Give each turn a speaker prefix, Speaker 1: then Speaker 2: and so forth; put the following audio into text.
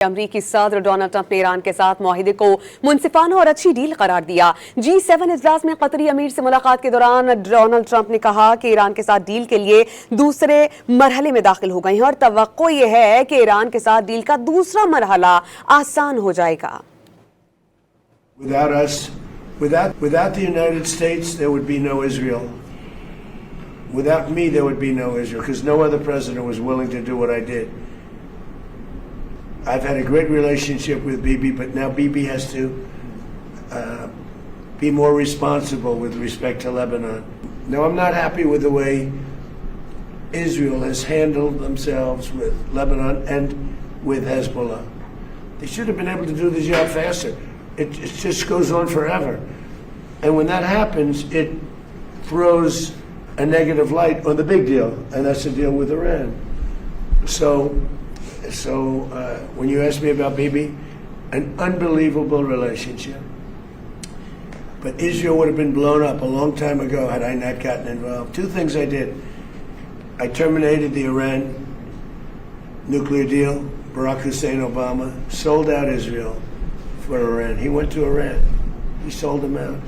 Speaker 1: अमरीकी सदर Donald Trump ने ईरान के साथ मुआहिदे को मुनसिफाना और अच्छी डील करार दिया। G7 इजलास में कतरी अमीर से मुलाकात के दौरान डोनाल्ड ट्रंप ने कहा कि ईरान के साथ डील के लिए दूसरे मरहले में दाखिल हो गए हैं और तवक्को ये है कि ईरान के साथ डील का दूसरा मरहला आसान हो जाएगा।
Speaker 2: Without the United States, there would be no Israel. Without me, there would be no Israel, because no other president was willing to do what I did. I've had a great relationship with Bibi, but now Bibi has to be more responsible with respect to Lebanon. Now, I'm not happy with the way Israel has handled themselves with Lebanon and with Hezbollah. They should have been able to do the job faster. It just goes on forever. And when that happens, it throws a negative light on the big deal, and that's the deal with Iran. So when you ask me about Bibi, an unbelievable relationship. But Israel would have been blown up a long time ago had I not gotten involved. Two things I did. I terminated the Iran nuclear deal. Barack Hussein Obama sold out Israel for Iran. He went to Iran. He sold them out.